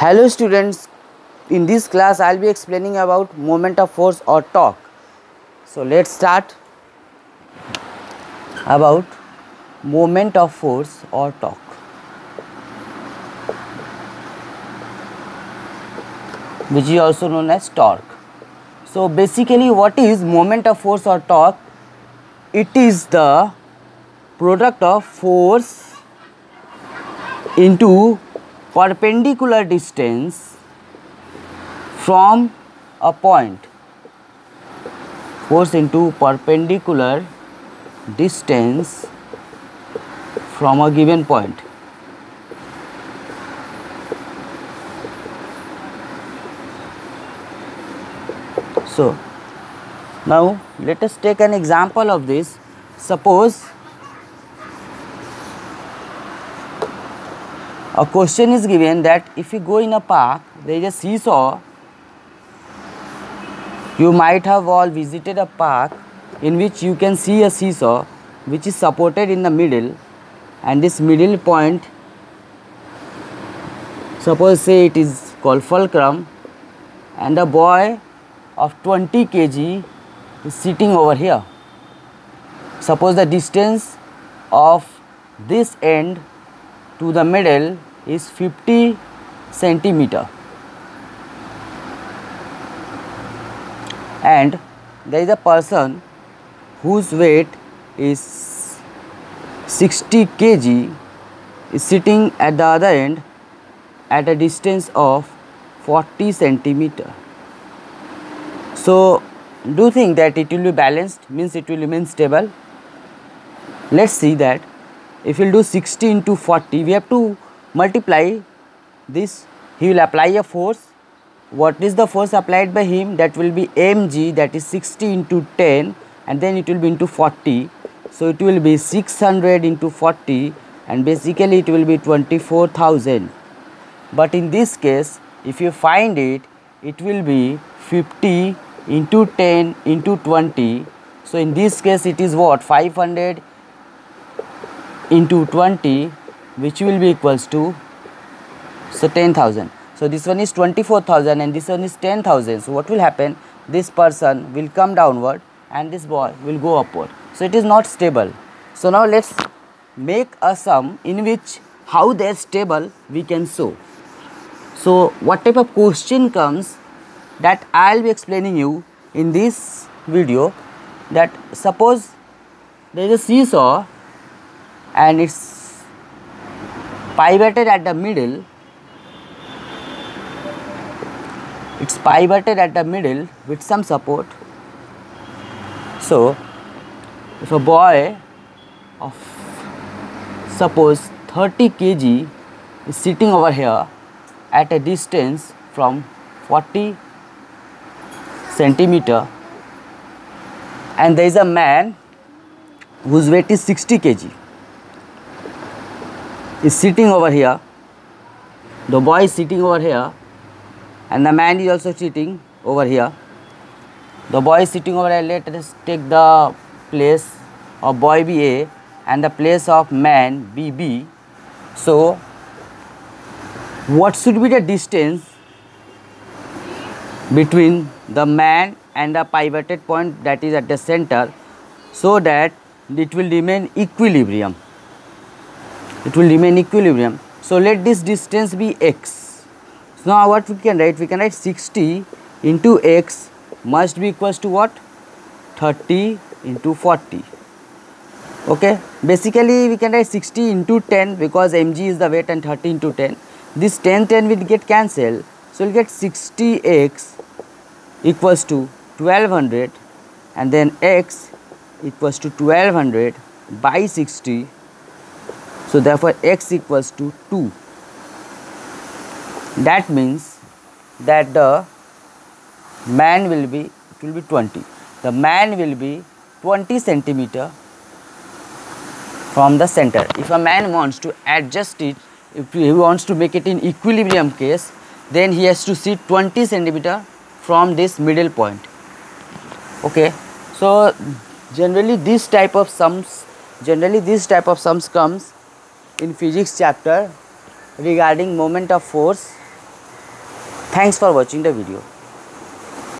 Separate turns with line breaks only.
Hello students, in this class I will be explaining about moment of force or torque. So let's start about moment of force or torque, which is also known as torque. So basically what is moment of force or torque? It is the product of force into perpendicular distance from a point, force into perpendicular distance from a given point. So now let us take an example of this. Suppose a question is given that if you go in a park, there is a seesaw. You might have all visited a park in which you can see a seesaw which is supported in the middle, and this middle point, suppose say it is called fulcrum, and a boy of 20 kg is sitting over here. Suppose the distance of this end to the middle is 50 centimeter, and there is a person whose weight is 60 kg is sitting at the other end at a distance of 40 centimeter. So do you think that it will be balanced, means it will remain stable? Let's see that. If we will do 60 into 40, we have to multiply this. He will apply a force. What is the force applied by him? That will be mg, that is 60 into 10, and then it will be into 40. So it will be 600 into 40, and basically it will be 24,000. But in this case, if you find it, it will be 50 into 10 into 20. So in this case it is what? 500 into 20, which will be equals to 10,000. So this one is 24,000 and this one is 10,000. So what will happen? This person will come downward and this boy will go upward. So it is not stable. So now let's make a sum in which how they are stable we can show. So what type of question comes, that I will be explaining you in this video. That suppose there is a seesaw and it's pivoted at the middle. It's pivoted at the middle with some support. So if a boy of suppose 30 kg is sitting over here at a distance from 40 centimeter, and there is a man whose weight is 60 kg is sitting over here. The boy is sitting over here and the man is also sitting over here. The boy is sitting over here. Let us take the place of boy be A and the place of man be B. So what should be the distance between the man and the pivoted point that is at the center, so that it will remain equilibrium? It will remain equilibrium. So let this distance be x. So now what we can write? We can write 60 into x must be equals to what? 30 into 40. Okay, basically we can write 60 into 10 because mg is the weight, and 30 into 10. This 10 will get cancelled. So we'll get 60x equals to 1200, and then x equals to 1200 by 60. So therefore x equals to 2. That means that the man will be, it will be 20. The man will be 20 centimeter from the center. If a man wants to adjust it, if he wants to make it in equilibrium case, then he has to sit 20 centimeter from this middle point. Okay, so generally this type of sums comes in physics chapter regarding moment of force Thanks for watching the video.